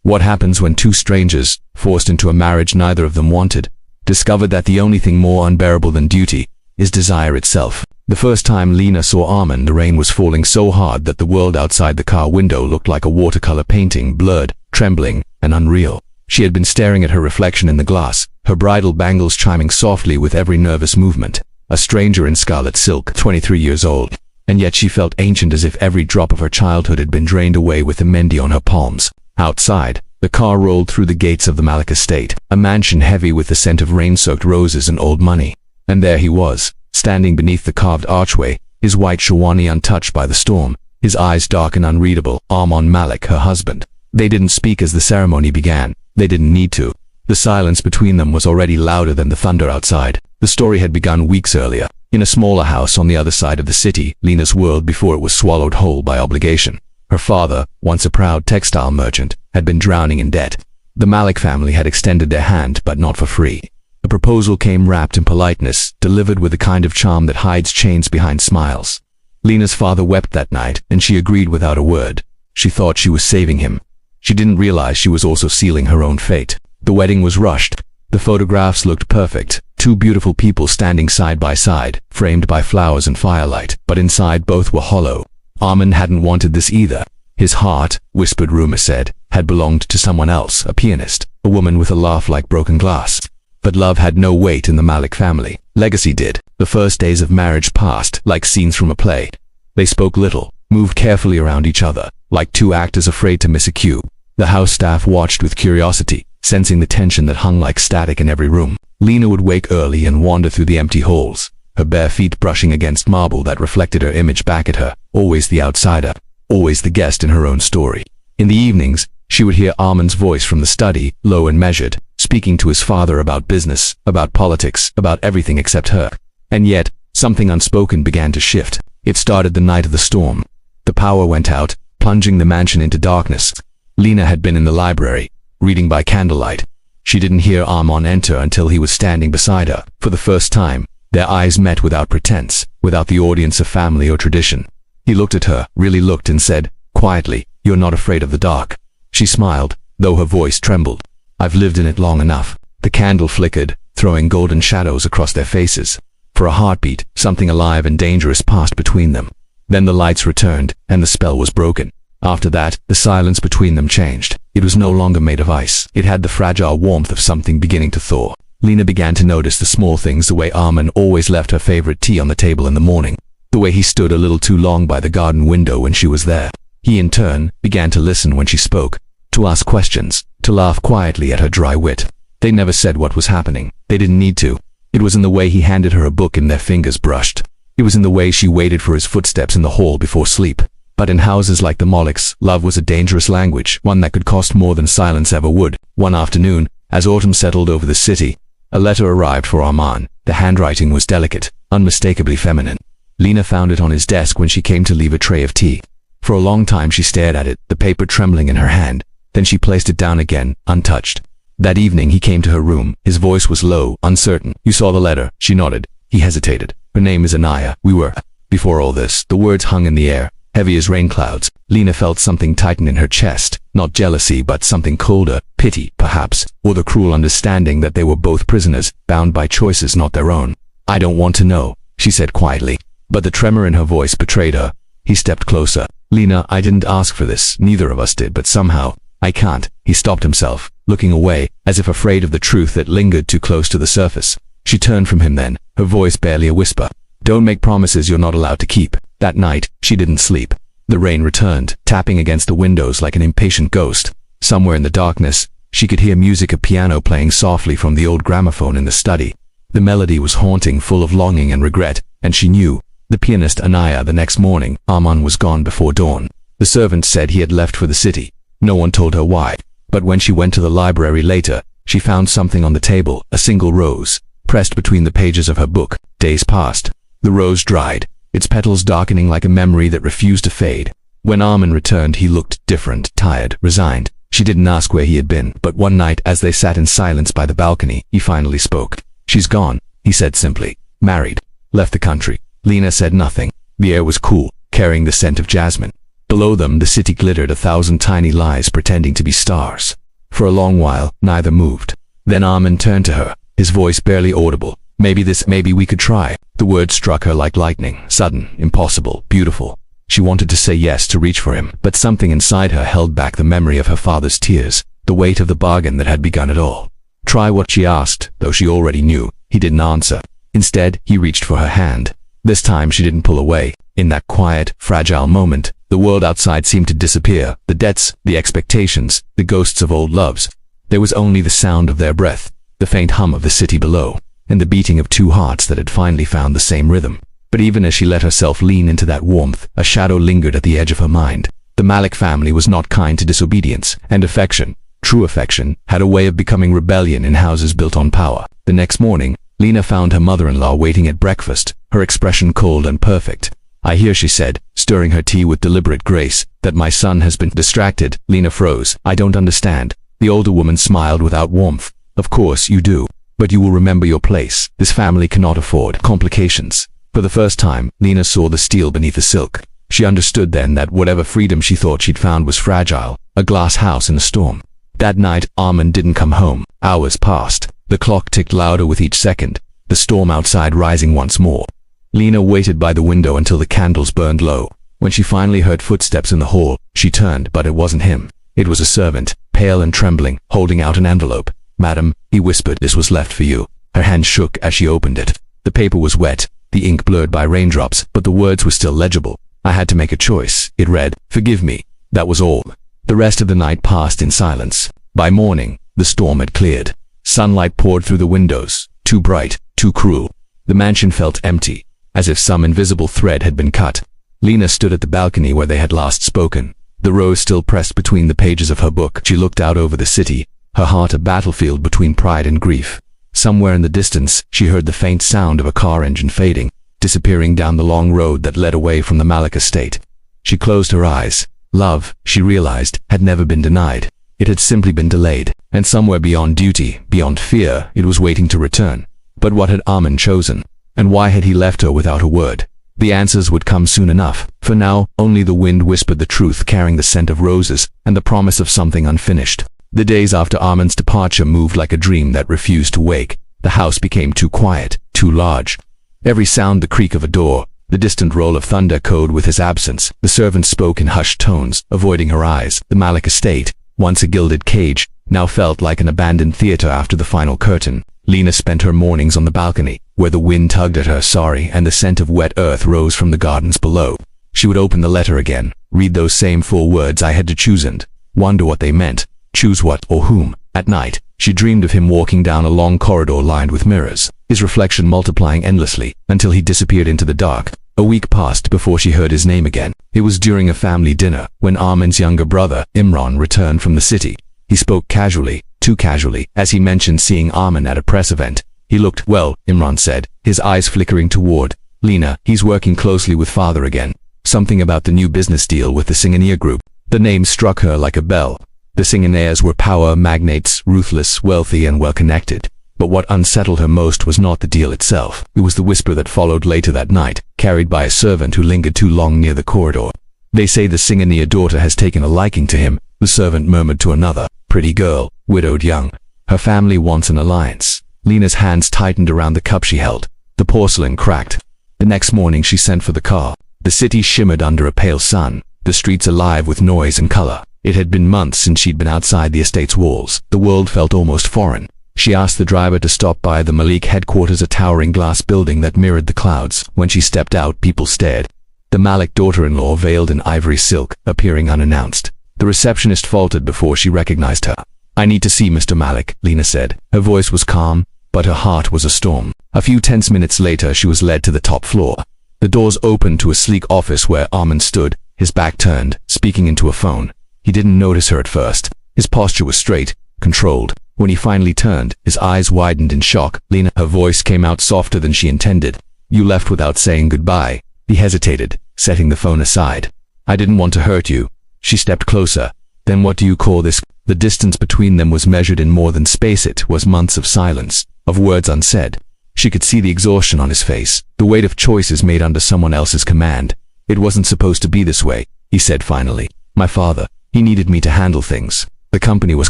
What happens when two strangers, forced into a marriage neither of them wanted, discover that the only thing more unbearable than duty is desire itself? The first time Lena saw Armin, the rain was falling so hard that the world outside the car window looked like a watercolor painting, blurred, trembling, and unreal. She had been staring at her reflection in the glass, her bridal bangles chiming softly with every nervous movement. A stranger in scarlet silk, 23 years old, and yet she felt ancient, as if every drop of her childhood had been drained away with the mehndi on her palms. Outside, the car rolled through the gates of the Malik estate, a mansion heavy with the scent of rain-soaked roses and old money. And there he was, standing beneath the carved archway, his white shawani untouched by the storm, his eyes dark and unreadable. Armin Malik, her husband. They didn't speak as the ceremony began. They didn't need to. The silence between them was already louder than the thunder outside. The story had begun weeks earlier, in a smaller house on the other side of the city, Lena's world before it was swallowed whole by obligation. Her father, once a proud textile merchant, had been drowning in debt. The Malik family had extended their hand, but not for free. The proposal came wrapped in politeness, delivered with the kind of charm that hides chains behind smiles. Lena's father wept that night, and she agreed without a word. She thought she was saving him. She didn't realize she was also sealing her own fate. The wedding was rushed. The photographs looked perfect. Two beautiful people standing side by side, framed by flowers and firelight, but inside both were hollow. Armin hadn't wanted this either. His heart, whispered rumor said, had belonged to someone else, a pianist, a woman with a laugh like broken glass. But love had no weight in the Malik family. Legacy did. The first days of marriage passed like scenes from a play. They spoke little, moved carefully around each other, like two actors afraid to miss a cue. The house staff watched with curiosity, sensing the tension that hung like static in every room. Lena would wake early and wander through the empty halls, her bare feet brushing against marble that reflected her image back at her, always the outsider, always the guest in her own story. In the evenings, she would hear Armin's voice from the study, low and measured, speaking to his father about business, about politics, about everything except her. And yet, something unspoken began to shift. It started the night of the storm. The power went out, plunging the mansion into darkness. Lena had been in the library, reading by candlelight. She didn't hear Armin enter until he was standing beside her. For the first time, their eyes met without pretense, without the audience of family or tradition. He looked at her, really looked, and said, quietly, "You're not afraid of the dark." She smiled, though her voice trembled. "I've lived in it long enough." The candle flickered, throwing golden shadows across their faces. For a heartbeat, something alive and dangerous passed between them. Then the lights returned, and the spell was broken. After that, the silence between them changed. It was no longer made of ice. It had the fragile warmth of something beginning to thaw. Lena began to notice the small things, the way Armin always left her favorite tea on the table in the morning, the way he stood a little too long by the garden window when she was there. He, in turn, began to listen when she spoke, to ask questions, to laugh quietly at her dry wit. They never said what was happening. They didn't need to. It was in the way he handed her a book and their fingers brushed. It was in the way she waited for his footsteps in the hall before sleep. But in houses like the Maliks, love was a dangerous language, one that could cost more than silence ever would. One afternoon, as autumn settled over the city, a letter arrived for Armin. The handwriting was delicate, unmistakably feminine. Lena found it on his desk when she came to leave a tray of tea. For a long time she stared at it, the paper trembling in her hand. Then she placed it down again, untouched. That evening he came to her room. His voice was low, uncertain. "You saw the letter?" She nodded. He hesitated. "Her name is Anaya. We were..." Before all this, the words hung in the air, heavy as rain clouds. Lena felt something tighten in her chest, not jealousy but something colder, pity, perhaps, or the cruel understanding that they were both prisoners, bound by choices not their own. "I don't want to know," she said quietly. But the tremor in her voice betrayed her. He stepped closer. "Lena, I didn't ask for this, neither of us did, but somehow, I can't." He stopped himself, looking away, as if afraid of the truth that lingered too close to the surface. She turned from him then, her voice barely a whisper. "Don't make promises you're not allowed to keep." That night, she didn't sleep. The rain returned, tapping against the windows like an impatient ghost. Somewhere in the darkness, she could hear music, a piano playing softly from the old gramophone in the study. The melody was haunting, full of longing and regret, and she knew. The pianist Anaya. The next morning, Armin was gone before dawn. The servant said he had left for the city. No one told her why. But when she went to the library later, she found something on the table, a single rose, pressed between the pages of her book. Days passed. The rose dried, its petals darkening like a memory that refused to fade. When Armin returned, he looked different, tired, resigned. She didn't ask where he had been, but one night as they sat in silence by the balcony, he finally spoke. "She's gone," he said simply. "Married. Left the country." Lena said nothing. The air was cool, carrying the scent of jasmine. Below them, the city glittered 1,000 tiny lights pretending to be stars. For a long while, neither moved. Then Armin turned to her, his voice barely audible. Maybe we could try. The word struck her like lightning, sudden, impossible, beautiful. She wanted to say yes, to reach for him, but something inside her held back the memory of her father's tears, the weight of the bargain that had begun it all. Try what, she asked, though she already knew. He didn't answer. Instead, he reached for her hand. This time she didn't pull away. In that quiet, fragile moment, the world outside seemed to disappear. The debts, the expectations, the ghosts of old loves. There was only the sound of their breath, the faint hum of the city below, and the beating of two hearts that had finally found the same rhythm. But even as she let herself lean into that warmth, a shadow lingered at the edge of her mind. The Malik family was not kind to disobedience, and affection, true affection, had a way of becoming rebellion in houses built on power. The next morning, Lena found her mother-in-law waiting at breakfast, her expression cold and perfect. "I hear," she said, stirring her tea with deliberate grace, "that my son has been distracted." Lena froze. "I don't understand." The older woman smiled without warmth. "Of course you do. But you will remember your place. This family cannot afford complications." For the first time, Lena saw the steel beneath the silk. She understood then that whatever freedom she thought she'd found was fragile, a glass house in a storm. That night, Armin didn't come home. Hours passed. The clock ticked louder with each second, the storm outside rising once more. Lena waited by the window until the candles burned low. When she finally heard footsteps in the hall, she turned, but it wasn't him. It was a servant, pale and trembling, holding out an envelope. "Madam," he whispered, "this was left for you." Her hand shook as she opened it. The paper was wet, the ink blurred by raindrops, but the words were still legible. "I had to make a choice," it read. "Forgive me." That was all. The rest of the night passed in silence. By morning, the storm had cleared. Sunlight poured through the windows, too bright, too cruel. The mansion felt empty, as if some invisible thread had been cut. Lena stood at the balcony where they had last spoken, the rose still pressed between the pages of her book. She looked out over the city, her heart a battlefield between pride and grief. Somewhere in the distance, she heard the faint sound of a car engine fading, disappearing down the long road that led away from the Malik estate. She closed her eyes. Love, she realized, had never been denied. It had simply been delayed, and somewhere beyond duty, beyond fear, it was waiting to return. But what had Armin chosen? And why had he left her without a word? The answers would come soon enough. For now, only the wind whispered the truth, carrying the scent of roses and the promise of something unfinished. The days after Armin's departure moved like a dream that refused to wake. The house became too quiet, too large. Every sound, the creak of a door, the distant roll of thunder, echoed with his absence. The servants spoke in hushed tones, avoiding her eyes. The Malik estate, once a gilded cage, now felt like an abandoned theater after the final curtain. Lena spent her mornings on the balcony, where the wind tugged at her, sorry, and the scent of wet earth rose from the gardens below. She would open the letter again, read those same full words, "I had to choose," and wonder what they meant. Choose what, or whom? At night, she dreamed of him walking down a long corridor lined with mirrors, his reflection multiplying endlessly, until he disappeared into the dark. A week passed before she heard his name again. It was during a family dinner, when Armin's younger brother, Imran, returned from the city. He spoke casually, too casually, as he mentioned seeing Armin at a press event. He looked well, Imran said, his eyes flickering toward Lena. "He's working closely with father again. Something about the new business deal with the Singanier group." The name struck her like a bell. The Singaniers were power magnates, ruthless, wealthy, and well-connected. But what unsettled her most was not the deal itself. It was the whisper that followed later that night, carried by a servant who lingered too long near the corridor. "They say the Singanier daughter has taken a liking to him," the servant murmured to another. "Pretty girl, widowed young. Her family wants an alliance." Lena's hands tightened around the cup she held. The porcelain cracked. The next morning she sent for the car. The city shimmered under a pale sun, the streets alive with noise and color. It had been months since she'd been outside the estate's walls. The world felt almost foreign. She asked the driver to stop by the Malik headquarters, a towering glass building that mirrored the clouds. When she stepped out, people stared. The Malik daughter-in-law, veiled in ivory silk, appearing unannounced. The receptionist faltered before she recognized her. "I need to see Mr. Malik," Lena said. Her voice was calm, but her heart was a storm. A few tense minutes later, she was led to the top floor. The doors opened to a sleek office where Armin stood, his back turned, speaking into a phone. He didn't notice her at first. His posture was straight, controlled. When he finally turned, his eyes widened in shock. "Lena," her voice came out softer than she intended. "You left without saying goodbye." He hesitated, setting the phone aside. "I didn't want to hurt you." She stepped closer. "Then what do you call this?" The distance between them was measured in more than space. It was months of silence, of words unsaid. She could see the exhaustion on his face, the weight of choices made under someone else's command. It wasn't supposed to be this way. he said finally. My father, he needed me to handle things. The company was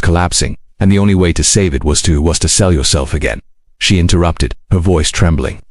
collapsing, and the only way to save it was to sell yourself again. She interrupted, her voice trembling.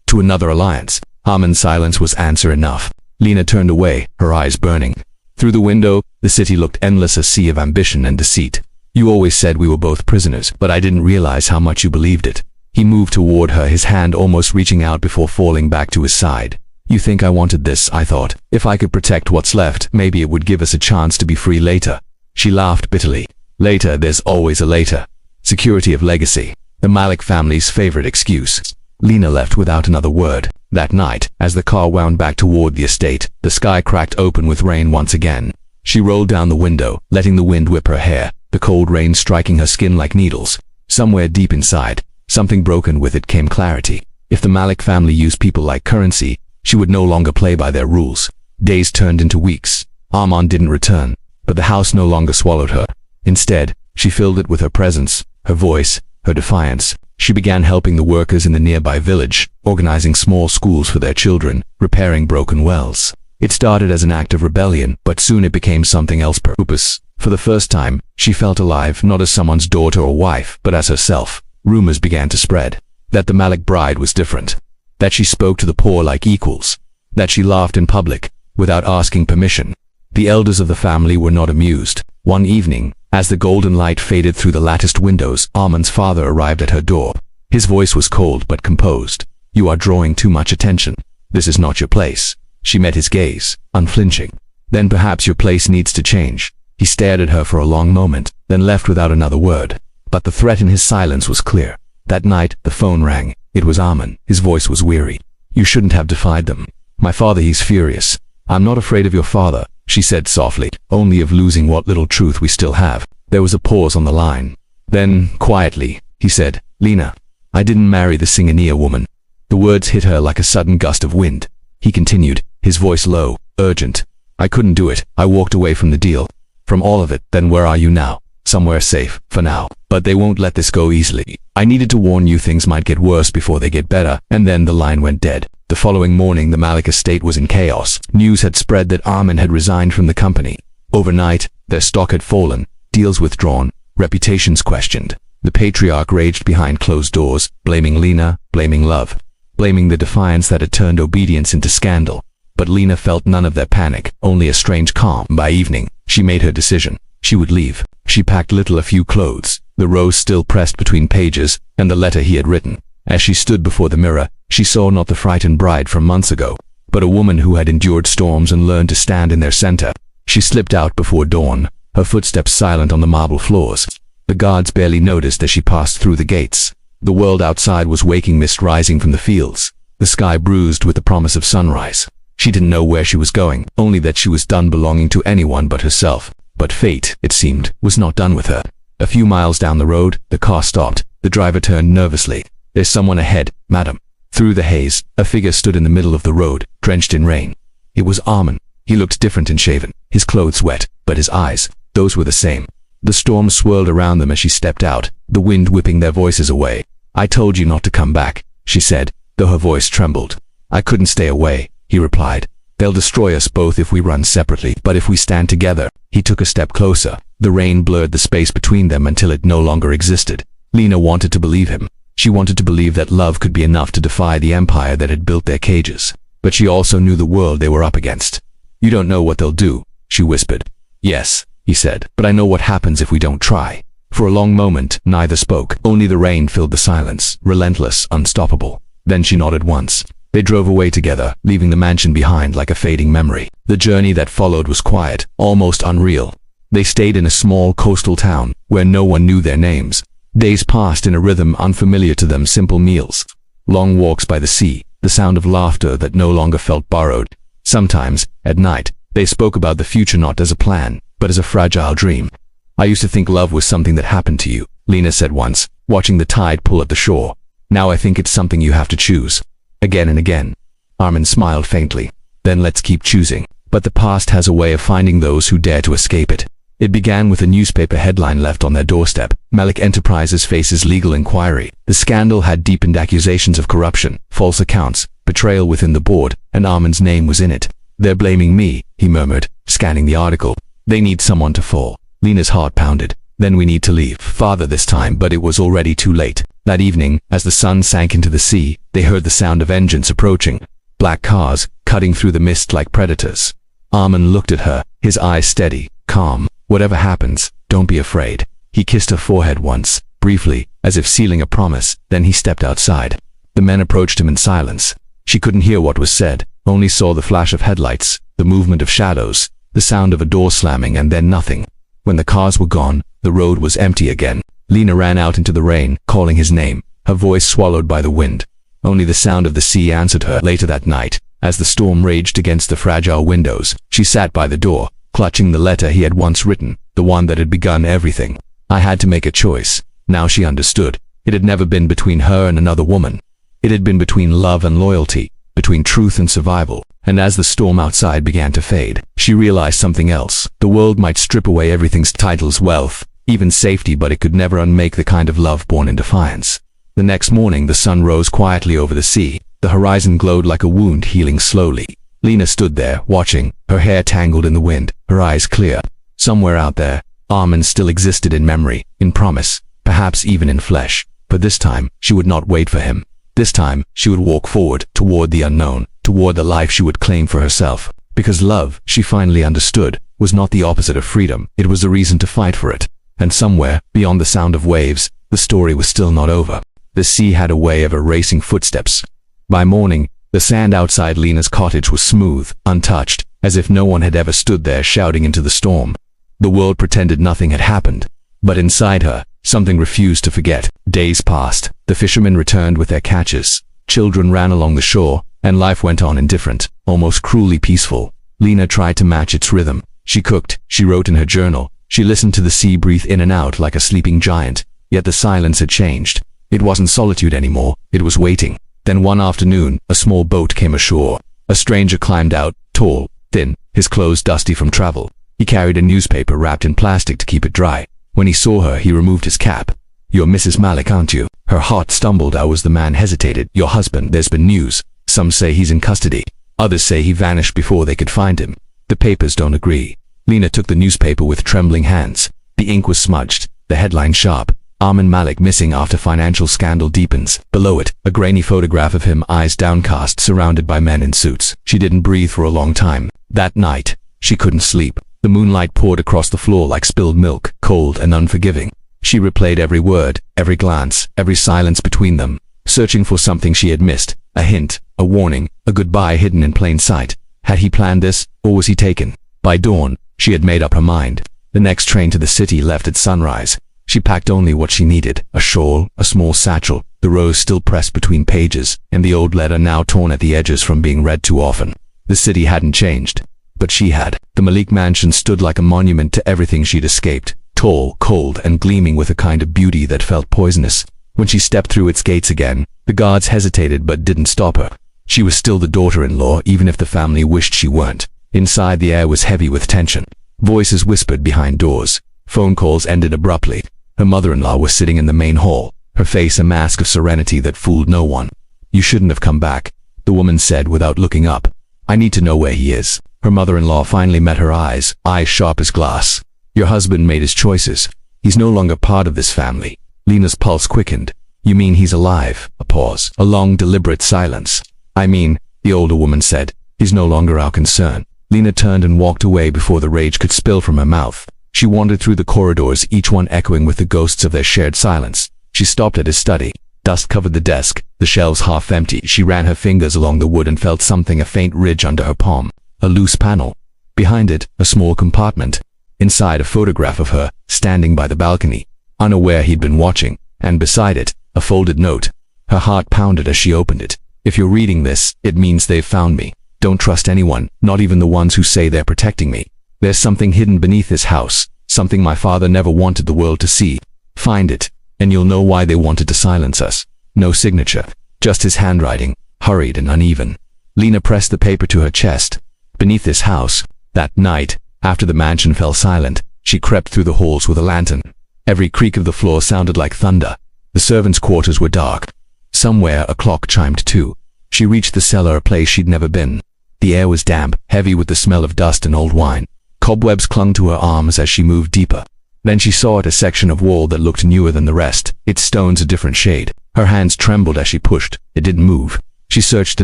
To another alliance. Armin's silence was answer enough. Lena turned away, her eyes burning. Through the window, the city looked endless, a sea of ambition and deceit. You always said we were both prisoners, but I didn't realize how much you believed it. He moved toward her, his hand almost reaching out before falling back to his side. You think I wanted this, I thought. If I could protect what's left, maybe it would give us a chance to be free later. She laughed bitterly. Later, there's always a later. Security of legacy. The Malik family's favorite excuse. Lena left without another word. That night, as the car wound back toward the estate, the sky cracked open with rain once again. She rolled down the window, letting the wind whip her hair, the cold rain striking her skin like needles. Somewhere deep inside, something broken with it came clarity. If the Malik family used people like currency, she would no longer play by their rules. Days turned into weeks. Armand didn't return, but the house no longer swallowed her. Instead, she filled it with her presence, her voice, her defiance. She began helping the workers in the nearby village, organizing small schools for their children, repairing broken wells. It started as an act of rebellion, but soon it became something else purpose. For the first time, she felt alive, not as someone's daughter or wife, but as herself. Rumors began to spread. That the Malik bride was different. That she spoke to the poor like equals. That she laughed in public, without asking permission. The elders of the family were not amused. One evening, as the golden light faded through the latticed windows, Armand's father arrived at her door. His voice was cold but composed. You are drawing too much attention. This is not your place. She met his gaze, unflinching. Then perhaps your place needs to change. He stared at her for a long moment, then left without another word. But the threat in his silence was clear. That night, the phone rang. It was Armand. His voice was weary. You shouldn't have defied them. My father, he's furious. I'm not afraid of your father, she said softly, only of losing what little truth we still have. There was a pause on the line. Then, quietly, he said, Lena, I didn't marry the Singania woman. The words hit her like a sudden gust of wind. He continued, his voice low, urgent. I couldn't do it. I walked away from the deal. From all of it. Then where are you now? Somewhere safe, for now. But they won't let this go easily. I needed to warn you things might get worse before they get better. And then the line went dead. The following morning, the Malik estate was in chaos. News had spread that Armin had resigned from the company. Overnight, their stock had fallen, deals withdrawn, reputations questioned. The patriarch raged behind closed doors, blaming Lena, blaming love, blaming the defiance that had turned obedience into scandal. But Lena felt none of their panic, only a strange calm. By evening, she made her decision. She would leave. She packed a few clothes, the rose still pressed between pages, and the letter he had written. As she stood before the mirror, she saw not the frightened bride from months ago, but a woman who had endured storms and learned to stand in their center. She slipped out before dawn, her footsteps silent on the marble floors. The guards barely noticed as she passed through the gates. The world outside was waking, mist rising from the fields, the sky bruised with the promise of sunrise. She didn't know where she was going, only that she was done belonging to anyone but herself. But fate, it seemed, was not done with her. A few miles down the road, the car stopped. The driver turned nervously. There's someone ahead, madam. Through the haze, a figure stood in the middle of the road, drenched in rain. It was Armin. He looked different and shaven, his clothes wet, but his eyes, those were the same. The storm swirled around them as she stepped out, the wind whipping their voices away. I told you not to come back, she said, though her voice trembled. I couldn't stay away, he replied. They'll destroy us both if we run separately, but if we stand together. He took a step closer. The rain blurred the space between them until it no longer existed. Lena wanted to believe him. She wanted to believe that love could be enough to defy the empire that had built their cages. But she also knew the world they were up against. You don't know what they'll do, she whispered. Yes, he said, but I know what happens if we don't try. For a long moment, neither spoke. Only the rain filled the silence, relentless, unstoppable. Then she nodded once. They drove away together, leaving the mansion behind like a fading memory. The journey that followed was quiet, almost unreal. They stayed in a small coastal town, where no one knew their names. Days passed in a rhythm unfamiliar to them, simple meals, long walks by the sea, the sound of laughter that no longer felt borrowed. Sometimes, at night, they spoke about the future not as a plan, but as a fragile dream. I used to think love was something that happened to you, Lena said once, watching the tide pull at the shore. Now I think it's something you have to choose. Again and again. Armin smiled faintly. Then let's keep choosing. But the past has a way of finding those who dare to escape it. It began with a newspaper headline left on their doorstep. Malik Enterprises faces legal inquiry. The scandal had deepened accusations of corruption, false accounts, betrayal within the board, and Armin's name was in it. They're blaming me, he murmured, scanning the article. They need someone to fall. Lena's heart pounded. Then we need to leave farther this time, but it was already too late. That evening, as the sun sank into the sea, they heard the sound of engines approaching. Black cars, cutting through the mist like predators. Armin looked at her, his eyes steady, calm. Whatever happens, don't be afraid. He kissed her forehead once, briefly, as if sealing a promise, then he stepped outside. The men approached him in silence. She couldn't hear what was said, only saw the flash of headlights, the movement of shadows, the sound of a door slamming, and then nothing. When the cars were gone, the road was empty again. Lena ran out into the rain, calling his name, her voice swallowed by the wind. Only the sound of the sea answered her. Later that night, as the storm raged against the fragile windows, she sat by the door, clutching the letter he had once written, the one that had begun everything. I had to make a choice. Now she understood. It had never been between her and another woman. It had been between love and loyalty, between truth and survival. And as the storm outside began to fade, she realized something else. The world might strip away everything's titles, wealth, even safety, but it could never unmake the kind of love born in defiance. The next morning, the sun rose quietly over the sea. The horizon glowed like a wound healing slowly. Lena stood there, watching, her hair tangled in the wind, her eyes clear. Somewhere out there, Armin still existed in memory, in promise, perhaps even in flesh. But this time, she would not wait for him. This time, she would walk forward, toward the unknown, toward the life she would claim for herself. Because love, she finally understood, was not the opposite of freedom. It was a reason to fight for it. And somewhere, beyond the sound of waves, the story was still not over. The sea had a way of erasing footsteps. By morning, the sand outside Lena's cottage was smooth, untouched, as if no one had ever stood there shouting into the storm. The world pretended nothing had happened. But inside her, something refused to forget. Days passed. The fishermen returned with their catches. Children ran along the shore, and life went on indifferent, almost cruelly peaceful. Lena tried to match its rhythm. She cooked, she wrote in her journal, she listened to the sea breathe in and out like a sleeping giant. Yet the silence had changed. It wasn't solitude anymore, it was waiting. Then one afternoon, a small boat came ashore. A stranger climbed out, tall, thin, his clothes dusty from travel. He carried a newspaper wrapped in plastic to keep it dry. When he saw her, he removed his cap. "You're Mrs. Malik, aren't you?" Her heart stumbled. The man hesitated. "Your husband, there's been news. Some say he's in custody. Others say he vanished before they could find him. The papers don't agree." Lena took the newspaper with trembling hands. The ink was smudged, the headline sharp. Armin Malik missing after financial scandal deepens. Below it, a grainy photograph of him, eyes downcast, surrounded by men in suits. She didn't breathe for a long time. That night, she couldn't sleep. The moonlight poured across the floor like spilled milk, cold and unforgiving. She replayed every word, every glance, every silence between them, searching for something she had missed, a hint, a warning, a goodbye hidden in plain sight. Had he planned this, or was he taken? By dawn, she had made up her mind. The next train to the city left at sunrise. She packed only what she needed, a shawl, a small satchel, the rose still pressed between pages, and the old letter now torn at the edges from being read too often. The city hadn't changed, but she had. The Malik mansion stood like a monument to everything she'd escaped, tall, cold, and gleaming with a kind of beauty that felt poisonous. When she stepped through its gates again, the guards hesitated but didn't stop her. She was still the daughter-in-law, even if the family wished she weren't. Inside, the air was heavy with tension. Voices whispered behind doors. Phone calls ended abruptly. Her mother-in-law was sitting in the main hall, her face a mask of serenity that fooled no one. "You shouldn't have come back," the woman said without looking up. "I need to know where he is." Her mother-in-law finally met her eyes sharp as glass. "Your husband made his choices. He's no longer part of this family." Lena's pulse quickened. "You mean he's alive?" A pause, a long deliberate silence. "I mean," the older woman said, "he's no longer our concern." Lena turned and walked away before the rage could spill from her mouth. She wandered through the corridors, each one echoing with the ghosts of their shared silence. She stopped at his study. Dust covered the desk, the shelves half empty. She ran her fingers along the wood and felt something, a faint ridge under her palm. A loose panel. Behind it, a small compartment. Inside, a photograph of her, standing by the balcony, unaware he'd been watching, and beside it, a folded note. Her heart pounded as she opened it. "If you're reading this, it means they've found me. Don't trust anyone, not even the ones who say they're protecting me. There's something hidden beneath this house, something my father never wanted the world to see. Find it, and you'll know why they wanted to silence us." No signature, just his handwriting, hurried and uneven. Lena pressed the paper to her chest. Beneath this house, that night, after the mansion fell silent, she crept through the halls with a lantern. Every creak of the floor sounded like thunder. The servants' quarters were dark. Somewhere, a clock chimed 2. She reached the cellar, a place she'd never been. The air was damp, heavy with the smell of dust and old wine. Cobwebs clung to her arms as she moved deeper. Then she saw a section of wall that looked newer than the rest, its stones a different shade. Her hands trembled as she pushed. It didn't move. She searched the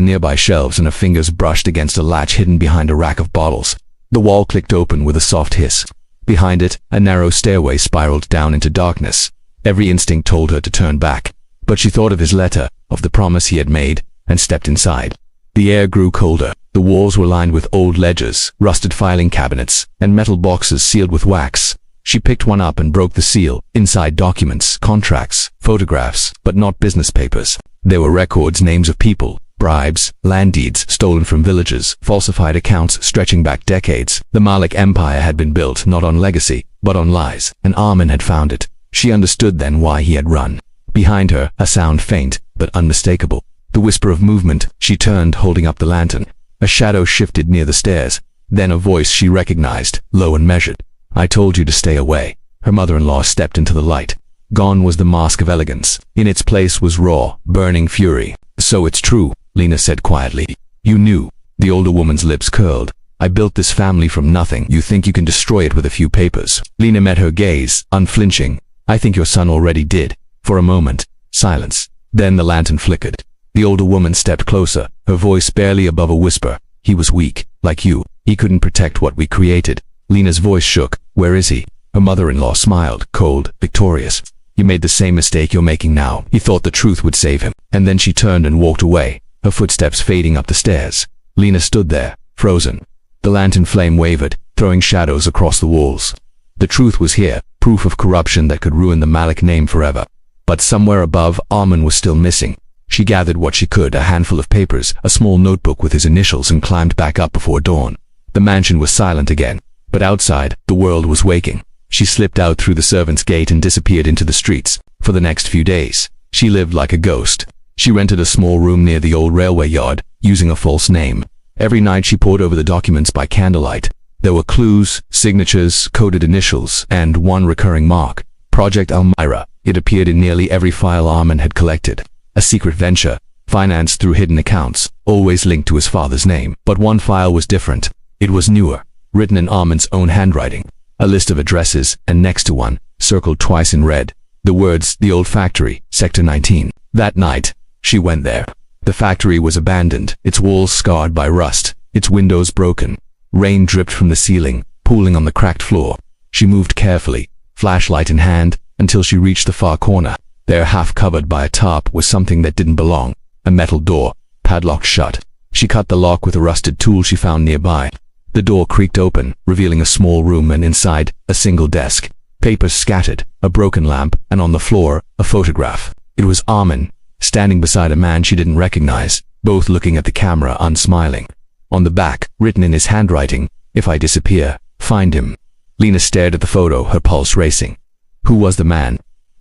nearby shelves and her fingers brushed against a latch hidden behind a rack of bottles. The wall clicked open with a soft hiss. Behind it, a narrow stairway spiraled down into darkness. Every instinct told her to turn back, but she thought of his letter, of the promise he had made, and stepped inside. The air grew colder. The walls were lined with old ledgers, rusted filing cabinets, and metal boxes sealed with wax. She picked one up and broke the seal. Inside, documents, contracts, photographs, but not business papers. There were records, names of people, bribes, land deeds stolen from villages, falsified accounts stretching back decades. The Malik Empire had been built not on legacy, but on lies, and Armin had found it. She understood then why he had run. Behind her, a sound faint, but unmistakable. The whisper of movement. She turned, holding up the lantern. A shadow shifted near the stairs. Then a voice she recognized, low and measured. "I told you to stay away." Her mother-in-law stepped into the light. Gone was the mask of elegance. In its place was raw, burning fury. "So it's true," Lena said quietly. "You knew." The older woman's lips curled. "I built this family from nothing. You think you can destroy it with a few papers?" Lena met her gaze, unflinching. "I think your son already did." For a moment, silence. Then the lantern flickered. The older woman stepped closer, her voice barely above a whisper. "He was weak, like you. He couldn't protect what we created." Lena's voice shook. "Where is he?" Her mother-in-law smiled, cold, victorious. "You made the same mistake you're making now." He thought the truth would save him. And then she turned and walked away, her footsteps fading up the stairs. Lena stood there, frozen. The lantern flame wavered, throwing shadows across the walls. The truth was here, proof of corruption that could ruin the Malik name forever. But somewhere above, Armin was still missing. She gathered what she could, a handful of papers, a small notebook with his initials, and climbed back up before dawn. The mansion was silent again, but outside, the world was waking. She slipped out through the servants' gate and disappeared into the streets. For the next few days, she lived like a ghost. She rented a small room near the old railway yard, using a false name. Every night she pored over the documents by candlelight. There were clues, signatures, coded initials, and one recurring mark. Project Elmira. It appeared in nearly every file Armin had collected. A secret venture, financed through hidden accounts, always linked to his father's name. But one file was different. It was newer, written in Armin's own handwriting. A list of addresses, and next to one, circled twice in red, the words, "The Old Factory, Sector 19. That night, she went there. The factory was abandoned, its walls scarred by rust, its windows broken. Rain dripped from the ceiling, pooling on the cracked floor. She moved carefully, flashlight in hand, until she reached the far corner. There, half covered by a tarp, was something that didn't belong. A metal door, padlocked shut. She cut the lock with a rusted tool she found nearby. The door creaked open, revealing a small room, and inside, a single desk. Papers scattered, a broken lamp, and on the floor, a photograph. It was Armin, standing beside a man she didn't recognize, both looking at the camera, unsmiling. On the back, written in his handwriting, "If I disappear, find him." Lena stared at the photo, her pulse racing. Who was the man?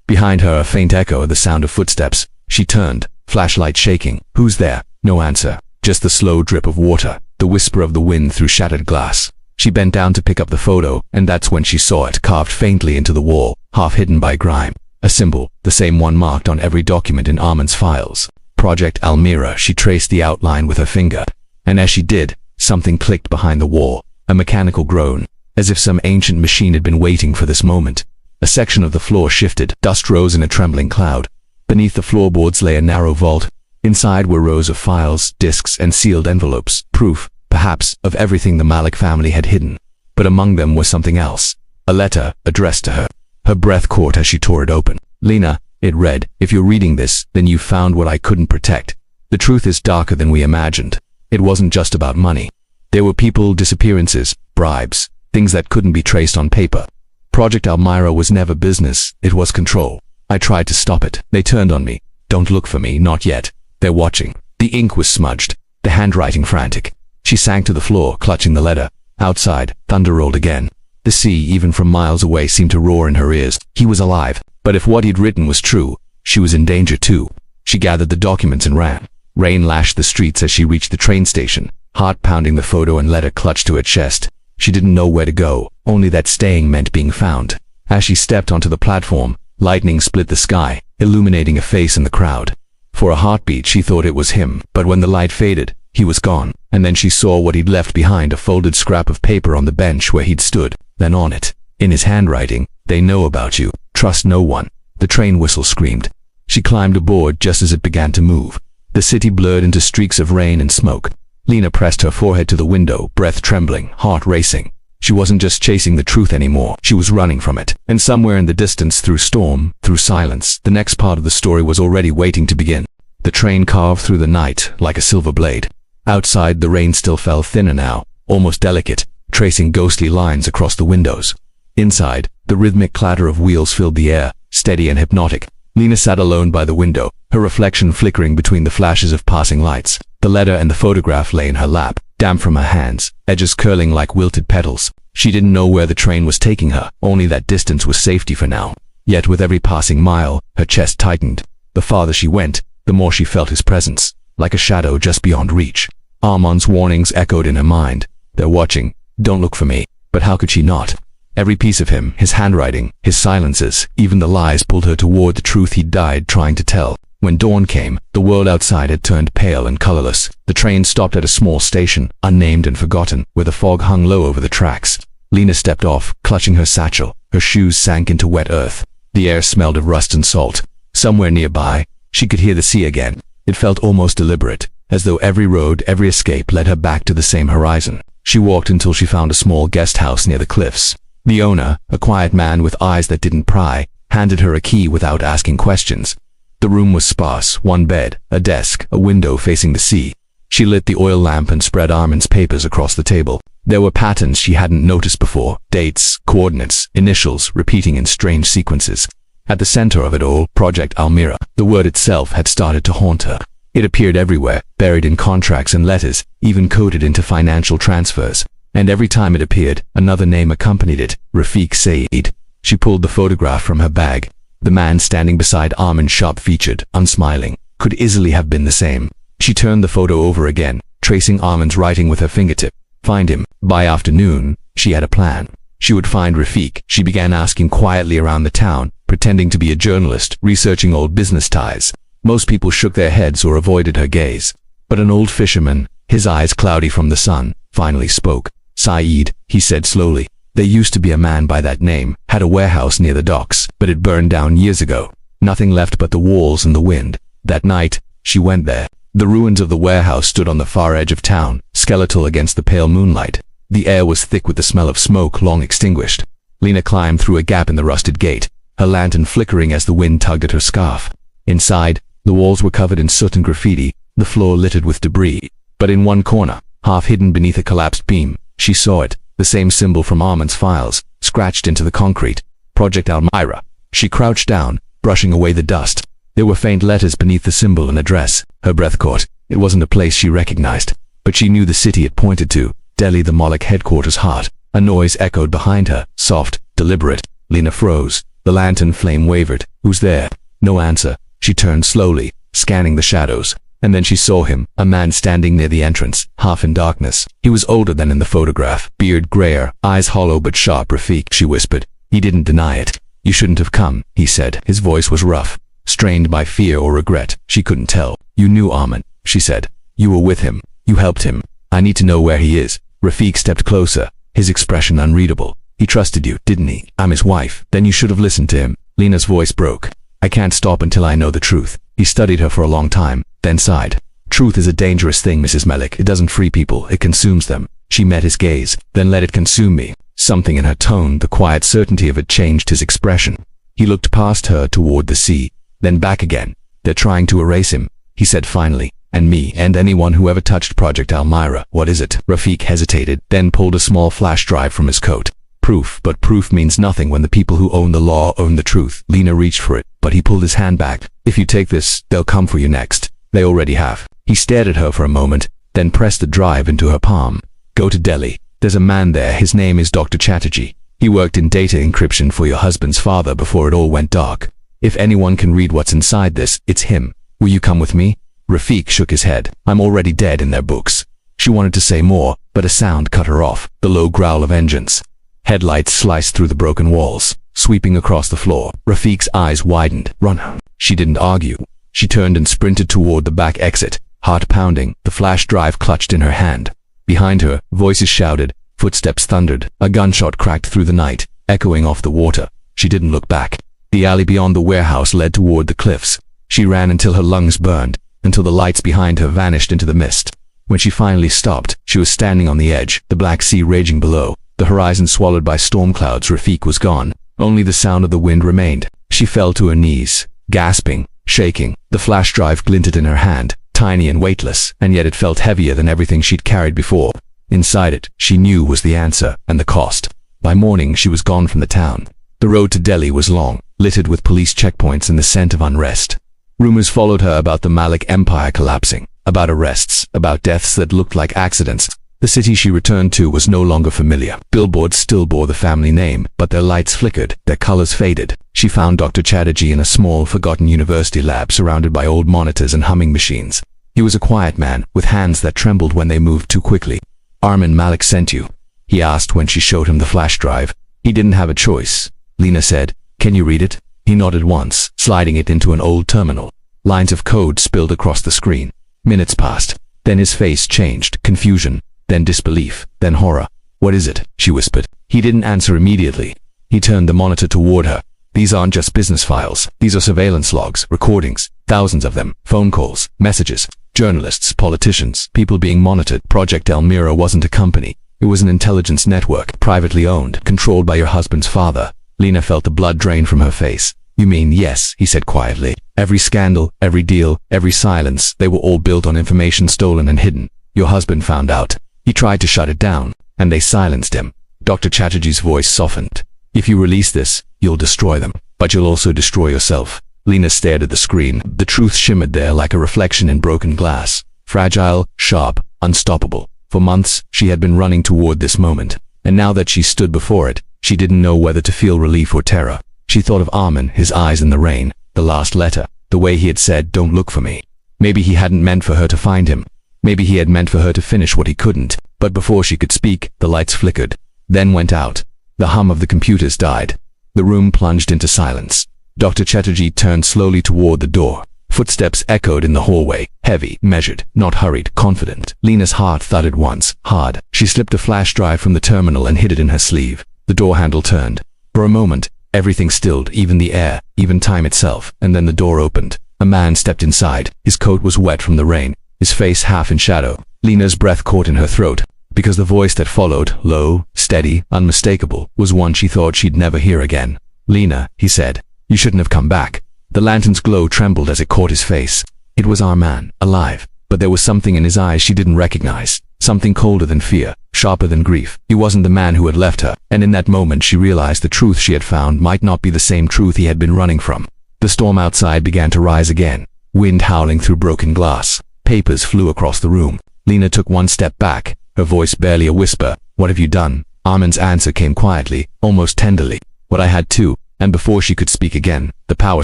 Behind her, a faint echo of the sound of footsteps. She turned, flashlight shaking. "Who's there?" No answer. Just the slow drip of water, the whisper of the wind through shattered glass. She bent down to pick up the photo, and that's when she saw it, carved faintly into the wall, half hidden by grime. A symbol, the same one marked on every document in Armin's files. Project Almira. She traced the outline with her finger. And as she did, something clicked behind the wall, a mechanical groan, as if some ancient machine had been waiting for this moment. A section of the floor shifted, dust rose in a trembling cloud. Beneath the floorboards lay a narrow vault. Inside were rows of files, disks, and sealed envelopes, proof, perhaps, of everything the Malik family had hidden. But among them was something else, a letter addressed to her. Her breath caught as she tore it open. "Lena," it read, "if you're reading this, then you've found what I couldn't protect. The truth is darker than we imagined. It wasn't just about money. There were people, disappearances, bribes, things that couldn't be traced on paper. Project Elmira was never business, it was control. I tried to stop it. They turned on me. Don't look for me, not yet. They're watching." The ink was smudged, the handwriting frantic. She sank to the floor, clutching the letter. Outside, thunder rolled again. The sea, even from miles away, seemed to roar in her ears. He was alive, but if what he'd written was true, she was in danger too. She gathered the documents and ran. Rain lashed the streets as she reached the train station, heart pounding, the photo and letter clutched to her chest. She didn't know where to go, only that staying meant being found. As she stepped onto the platform, lightning split the sky, illuminating a face in the crowd. For a heartbeat she thought it was him, but when the light faded, He was gone, and then she saw what he'd left behind, a folded scrap of paper on the bench where he'd stood. Then on it, in his handwriting, "They know about you. Trust no one." The train whistle screamed. She climbed aboard just as it began to move. The city blurred into streaks of rain and smoke. Lena pressed her forehead to the window, breath trembling, heart racing. She wasn't just chasing the truth anymore, she was running from it. And somewhere in the distance, through storm, through silence, the next part of the story was already waiting to begin. The train carved through the night like a silver blade. Outside, the rain still fell thinner now, almost delicate, tracing ghostly lines across the windows. Inside, the rhythmic clatter of wheels filled the air, steady and hypnotic. Lena sat alone by the window, her reflection flickering between the flashes of passing lights. The letter and the photograph lay in her lap, damp from her hands, edges curling like wilted petals. She didn't know where the train was taking her, only that distance was safety for now. Yet with every passing mile, her chest tightened. The farther she went, the more she felt his presence, like a shadow just beyond reach. Armand's warnings echoed in her mind. "They're watching. Don't look for me." But how could she not? Every piece of him, his handwriting, his silences, even the lies pulled her toward the truth he'd died trying to tell. When dawn came, the world outside had turned pale and colorless. The train stopped at a small station, unnamed and forgotten, where the fog hung low over the tracks. Lena stepped off, clutching her satchel. Her shoes sank into wet earth. The air smelled of rust and salt. Somewhere nearby, she could hear the sea again. It felt almost deliberate, as though every road, every escape led her back to the same horizon. She walked until she found a small guest house near the cliffs. The owner, a quiet man with eyes that didn't pry, handed her a key without asking questions. The room was sparse, one bed, a desk, a window facing the sea. She lit the oil lamp and spread Armin's papers across the table. There were patterns she hadn't noticed before, dates, coordinates, initials repeating in strange sequences. At the center of it all, Project Almira. The word itself had started to haunt her. It appeared everywhere, buried in contracts and letters, even coded into financial transfers. And every time it appeared, another name accompanied it, Rafiq Saeed. She pulled the photograph from her bag. The man standing beside Armin, sharp-featured, unsmiling, could easily have been the same. She turned the photo over again, tracing Armin's writing with her fingertip. Find him. By afternoon, she had a plan. She would find Rafiq. She began asking quietly around the town, pretending to be a journalist, researching old business ties. Most people shook their heads or avoided her gaze. But an old fisherman, his eyes cloudy from the sun, finally spoke. "Saeed," he said slowly. "There used to be a man by that name, had a warehouse near the docks, but it burned down years ago. Nothing left but the walls and the wind. That night, she went there. The ruins of the warehouse stood on the far edge of town, skeletal against the pale moonlight. The air was thick with the smell of smoke long extinguished. Lena climbed through a gap in the rusted gate, her lantern flickering as the wind tugged at her scarf. Inside, the walls were covered in soot and graffiti, the floor littered with debris. But in one corner, half hidden beneath a collapsed beam, she saw it, the same symbol from Armin's files, scratched into the concrete. Project Almira. She crouched down, brushing away the dust. There were faint letters beneath the symbol and address. Her breath caught. It wasn't a place she recognized, but she knew the city it pointed to, Delhi, the Moloch headquarters heart. A noise echoed behind her, soft, deliberate. Lena froze. The lantern flame wavered. Who's there? No answer. She turned slowly, scanning the shadows. And then she saw him, a man standing near the entrance, half in darkness. He was older than in the photograph, beard grayer, eyes hollow but sharp. "Rafiq," she whispered. He didn't deny it. "You shouldn't have come," he said. His voice was rough, strained by fear or regret. She couldn't tell. "You knew Armin," she said. "You were with him. You helped him. I need to know where he is." Rafiq stepped closer, his expression unreadable. "He trusted you, didn't he?" "I'm his wife." "Then you should have listened to him." Lena's voice broke. "I can't stop until I know the truth." He studied her for a long time, then sighed. "Truth is a dangerous thing, Mrs. Malik. It doesn't free people, it consumes them." She met his gaze. "Then let it consume me." Something in her tone, the quiet certainty of it, changed his expression. He looked past her toward the sea, then back again. "They're trying to erase him," he said finally. "And me, and anyone who ever touched Project Almira." "What is it?" Rafiq hesitated, then pulled a small flash drive from his coat. "Proof, but proof means nothing when the people who own the law own the truth." Lena reached for it, but he pulled his hand back. "If you take this, they'll come for you next. They already have." He stared at her for a moment, then pressed the drive into her palm. "Go to Delhi. There's a man there. His name is Dr. Chatterjee. He worked in data encryption for your husband's father before it all went dark. If anyone can read what's inside this, it's him. Will you come with me?" Rafiq shook his head. "I'm already dead in their books." She wanted to say more, but a sound cut her off, the low growl of engines. Headlights sliced through the broken walls, sweeping across the floor. Rafiq's eyes widened. "Run." She didn't argue. She turned and sprinted toward the back exit, heart pounding, the flash drive clutched in her hand. Behind her, voices shouted, footsteps thundered, a gunshot cracked through the night, echoing off the water. She didn't look back. The alley beyond the warehouse led toward the cliffs. She ran until her lungs burned, until the lights behind her vanished into the mist. When she finally stopped, she was standing on the edge, the Black Sea raging below, the horizon swallowed by storm clouds. Rafik was gone. Only the sound of the wind remained. She fell to her knees, gasping, shaking. The flash drive glinted in her hand, tiny and weightless, and yet it felt heavier than everything she'd carried before. Inside it, she knew was the answer, and the cost. By morning, she was gone from the town. The road to Delhi was long, littered with police checkpoints and the scent of unrest. Rumors followed her about the Malik Empire collapsing, about arrests, about deaths that looked like accidents. The city she returned to was no longer familiar. Billboards still bore the family name, but their lights flickered, their colors faded. She found Dr. Chatterjee in a small, forgotten university lab surrounded by old monitors and humming machines. He was a quiet man, with hands that trembled when they moved too quickly. "Armin Malik sent you?" he asked when she showed him the flash drive. He didn't have a choice. Lena said, "Can you read it?" He nodded once, sliding it into an old terminal. Lines of code spilled across the screen. Minutes passed. Then his face changed, confusion, then disbelief, then horror. "What is it?" she whispered. He didn't answer immediately. He turned the monitor toward her. "These aren't just business files. These are surveillance logs, recordings, thousands of them, phone calls, messages, journalists, politicians, people being monitored. Project Elmira wasn't a company. It was an intelligence network, privately owned, controlled by your husband's father." Lena felt the blood drain from her face. "You mean yes," he said quietly. "Every scandal, every deal, every silence, they were all built on information stolen and hidden. Your husband found out. He tried to shut it down, and they silenced him." Dr. Chatterjee's voice softened. "If you release this, you'll destroy them, but you'll also destroy yourself." Lena stared at the screen. The truth shimmered there like a reflection in broken glass. Fragile, sharp, unstoppable. For months, she had been running toward this moment, and now that she stood before it, she didn't know whether to feel relief or terror. She thought of Armin, his eyes in the rain, the last letter, the way he had said, "Don't look for me." Maybe he hadn't meant for her to find him. Maybe he had meant for her to finish what he couldn't. But before she could speak, the lights flickered, then went out. The hum of the computers died. The room plunged into silence. Dr. Chatterjee turned slowly toward the door. Footsteps echoed in the hallway, heavy, measured, not hurried, confident. Lena's heart thudded once, hard. She slipped a flash drive from the terminal and hid it in her sleeve. The door handle turned. For a moment, everything stilled, even the air, even time itself, and then the door opened. A man stepped inside. His coat was wet from the rain, his face half in shadow. Lena's breath caught in her throat, because the voice that followed, low, steady, unmistakable, was one she thought she'd never hear again. "Lena," he said, "you shouldn't have come back." The lantern's glow trembled as it caught his face. It was our man, alive, but there was something in his eyes she didn't recognize, something colder than fear, sharper than grief. He wasn't the man who had left her, and in that moment she realized the truth she had found might not be the same truth he had been running from. The storm outside began to rise again, wind howling through broken glass. Papers flew across the room. Lena took one step back, her voice barely a whisper. "What have you done?" Armin's answer came quietly, almost tenderly. "What I had to." And before she could speak again, the power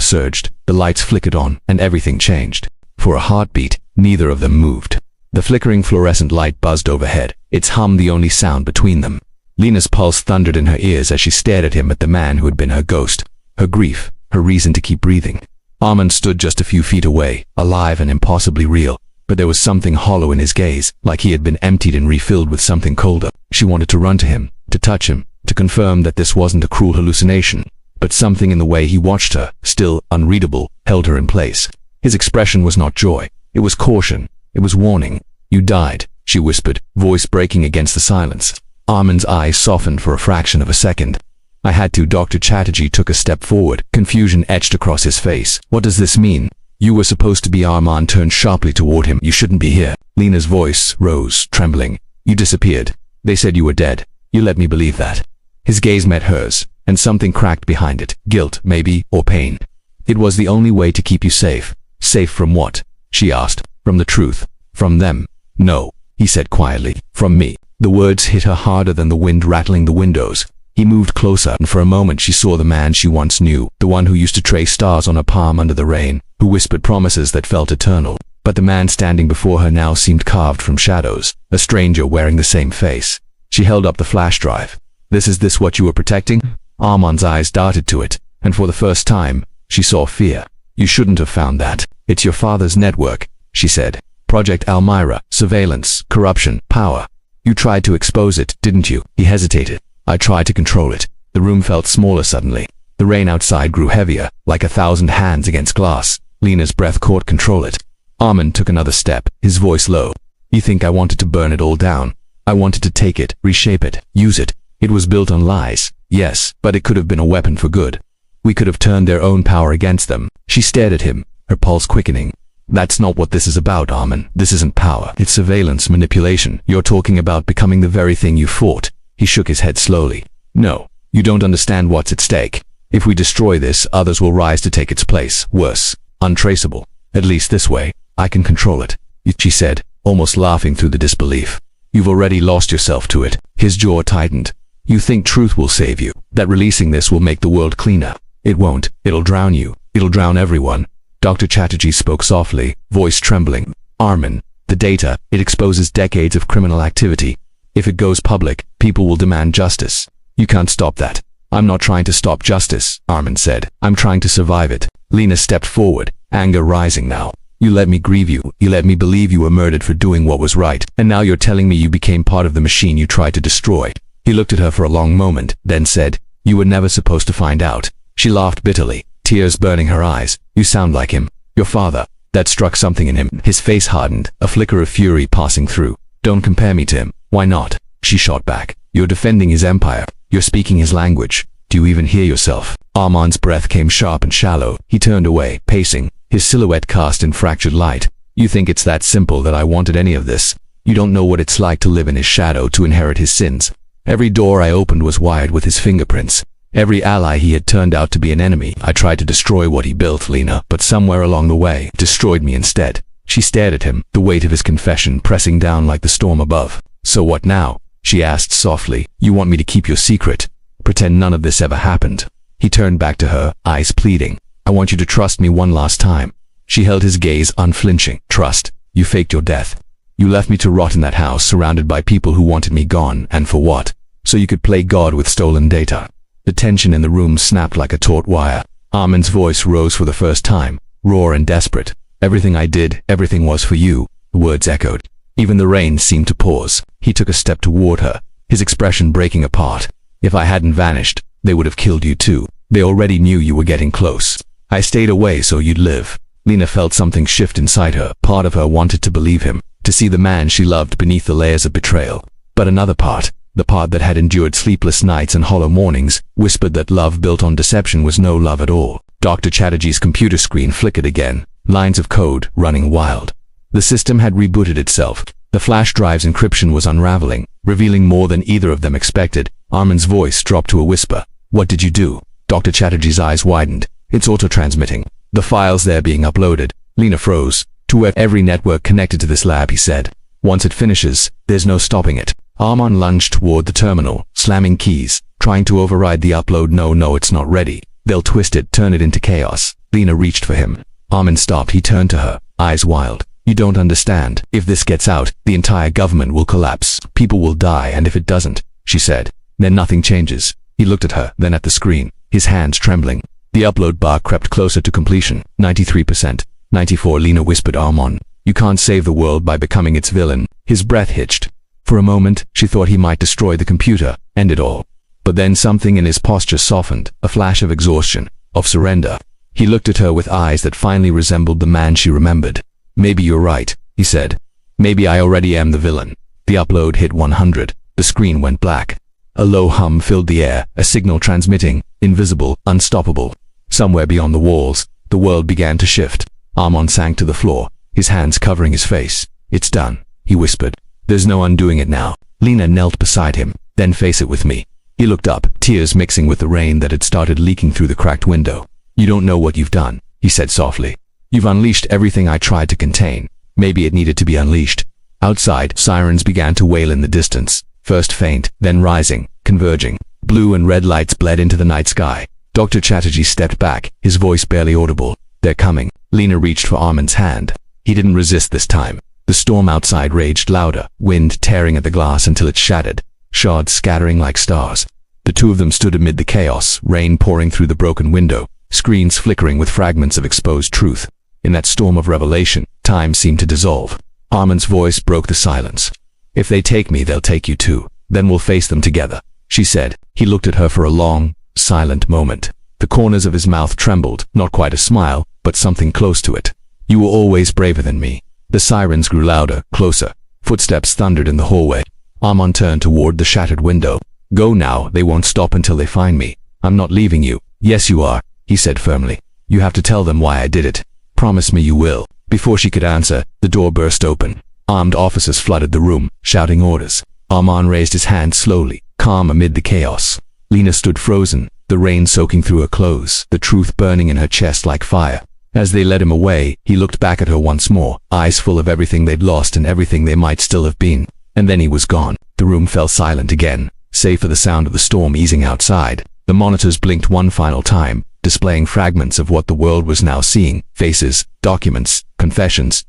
surged, the lights flickered on, and everything changed. For a heartbeat, neither of them moved. The flickering fluorescent light buzzed overhead, its hum the only sound between them. Lena's pulse thundered in her ears as she stared at him, at the man who had been her ghost, her grief, her reason to keep breathing. Armin stood just a few feet away, alive and impossibly real, but there was something hollow in his gaze, like he had been emptied and refilled with something colder. She wanted to run to him, to touch him, to confirm that this wasn't a cruel hallucination. But something in the way he watched her, still unreadable, held her in place. His expression was not joy. It was caution. It was warning. "You died," she whispered, voice breaking against the silence. Armin's eyes softened for a fraction of a second. "I had to." Dr. Chatterjee took a step forward, confusion etched across his face. "What does this mean?" "You were supposed to be." Armin turned sharply toward him. "You shouldn't be here." Lena's voice rose, trembling. "You disappeared. They said you were dead. You let me believe that." His gaze met hers, and something cracked behind it. Guilt, maybe, or pain. "It was the only way to keep you safe." "Safe from what?" she asked. "From the truth. From them." "No," he said quietly. "From me." The words hit her harder than the wind rattling the windows. He moved closer, and for a moment she saw the man she once knew, the one who used to trace stars on her palm under the rain, who whispered promises that felt eternal. But the man standing before her now seemed carved from shadows, a stranger wearing the same face. She held up the flash drive. Is this what you were protecting?" Armin's eyes darted to it, and for the first time, she saw fear. "You shouldn't have found that. It's your father's network," she said. Project Almira, surveillance, corruption, power. You tried to expose it, didn't you? He hesitated. I tried to control it. The room felt smaller suddenly. The rain outside grew heavier, like 1,000 hands against glass. Lena's breath caught control it. Armand took another step, his voice low. You think I wanted to burn it all down? I wanted to take it, reshape it, use it. It was built on lies, yes, but it could have been a weapon for good. We could have turned their own power against them. She stared at him, her pulse quickening. That's not what this is about, Armand. This isn't power. It's surveillance, manipulation. You're talking about becoming the very thing you fought. He shook his head slowly. No, you don't understand what's at stake. If we destroy this, others will rise to take its place. Worse, untraceable. At least this way, I can control it, she said, almost laughing through the disbelief. You've already lost yourself to it. His jaw tightened. You think truth will save you, that releasing this will make the world cleaner. It won't. It'll drown you. It'll drown everyone. Dr. Chatterjee spoke softly, voice trembling. Armand, the data, it exposes decades of criminal activity. If it goes public, people will demand justice. You can't stop that. I'm not trying to stop justice, Armand said. I'm trying to survive it. Lena stepped forward, anger rising now. You let me grieve you. You let me believe you were murdered for doing what was right. And now you're telling me you became part of the machine you tried to destroy. He looked at her for a long moment, then said, You were never supposed to find out. She laughed bitterly, tears burning her eyes. You sound like him. Your father. That struck something in him. His face hardened, a flicker of fury passing through. Don't compare me to him. Why not? She shot back. You're defending his empire. You're speaking his language. Do you even hear yourself? Armand's breath came sharp and shallow. He turned away, pacing, his silhouette cast in fractured light. You think it's that simple that I wanted any of this? You don't know what it's like to live in his shadow, to inherit his sins. Every door I opened was wired with his fingerprints. Every ally he had turned out to be an enemy. I tried to destroy what he built, Lena, but somewhere along the way, destroyed me instead. She stared at him, the weight of his confession pressing down like the storm above. So what now? She asked softly. You want me to keep your secret? Pretend none of this ever happened? He turned back to her, eyes pleading. I want you to trust me one last time. She held his gaze unflinching. Trust? You faked your death. You left me to rot in that house, surrounded by people who wanted me gone, and for what? So you could play God with stolen data. The tension in the room snapped like a taut wire. Armand's voice rose for the first time, raw and desperate. Everything I did, everything was for you. The words echoed. Even the rain seemed to pause. He took a step toward her, his expression breaking apart. If I hadn't vanished, they would have killed you too. They already knew you were getting close. I stayed away so you'd live. Lena felt something shift inside her. Part of her wanted to believe him, to see the man she loved beneath the layers of betrayal. But another part, the part that had endured sleepless nights and hollow mornings, whispered that love built on deception was no love at all. Dr. Chatterjee's computer screen flickered again, lines of code running wild. The system had rebooted itself. The flash drive's encryption was unraveling, revealing more than either of them expected. Armand's voice dropped to a whisper. What did you do? Dr. Chatterjee's eyes widened. It's auto-transmitting. The files there being uploaded. Lena froze. To every network connected to this lab, he said. Once it finishes, there's no stopping it. Armand lunged toward the terminal, slamming keys, trying to override the upload. No, it's not ready. They'll twist it, turn it into chaos. Lena reached for him. Armand stopped. He turned to her, eyes wild. You don't understand. If this gets out, the entire government will collapse. People will die, and if it doesn't, she said, then nothing changes. He looked at her, then at the screen, his hands trembling. The upload bar crept closer to completion. 93%. 94, Lena whispered. Armand, you can't save the world by becoming its villain. His breath hitched. For a moment, she thought he might destroy the computer, end it all. But then something in his posture softened, a flash of exhaustion, of surrender. He looked at her with eyes that finally resembled the man she remembered. Maybe you're right, he said. Maybe I already am the villain. The upload hit 100. The screen went black. A low hum filled the air, a signal transmitting, invisible, unstoppable. Somewhere beyond the walls, the world began to shift. Armand sank to the floor, his hands covering his face. It's done, he whispered. There's no undoing it now. Lena knelt beside him. Then face it with me. He looked up, tears mixing with the rain that had started leaking through the cracked window. You don't know what you've done, he said softly. You've unleashed everything I tried to contain. Maybe it needed to be unleashed. Outside, sirens began to wail in the distance, first faint, then rising, converging. Blue and red lights bled into the night sky. Dr. Chatterjee stepped back, his voice barely audible. They're coming. Lena reached for Armand's hand. He didn't resist this time. The storm outside raged louder, wind tearing at the glass until it shattered, shards scattering like stars. The two of them stood amid the chaos, rain pouring through the broken window, screens flickering with fragments of exposed truth. In that storm of revelation, time seemed to dissolve. Armin's voice broke the silence. "If they take me, they'll take you too. Then we'll face them together," she said. He looked at her for a long, silent moment. The corners of his mouth trembled, not quite a smile, but something close to it. "You were always braver than me." The sirens grew louder, closer. Footsteps thundered in the hallway. Armin turned toward the shattered window. "Go now, they won't stop until they find me. I'm not leaving you." "Yes, you are," he said firmly. "You have to tell them why I did it. Promise me you will." Before she could answer, the door burst open. Armed officers flooded the room, shouting orders. Armin raised his hand slowly, calm amid the chaos. Lena stood frozen, the rain soaking through her clothes, the truth burning in her chest like fire. As they led him away, he looked back at her once more, eyes full of everything they'd lost and everything they might still have been. And then he was gone. The room fell silent again, save for the sound of the storm easing outside. The monitors blinked one final time, displaying fragments of what the world was now seeing: faces, documents, confessions,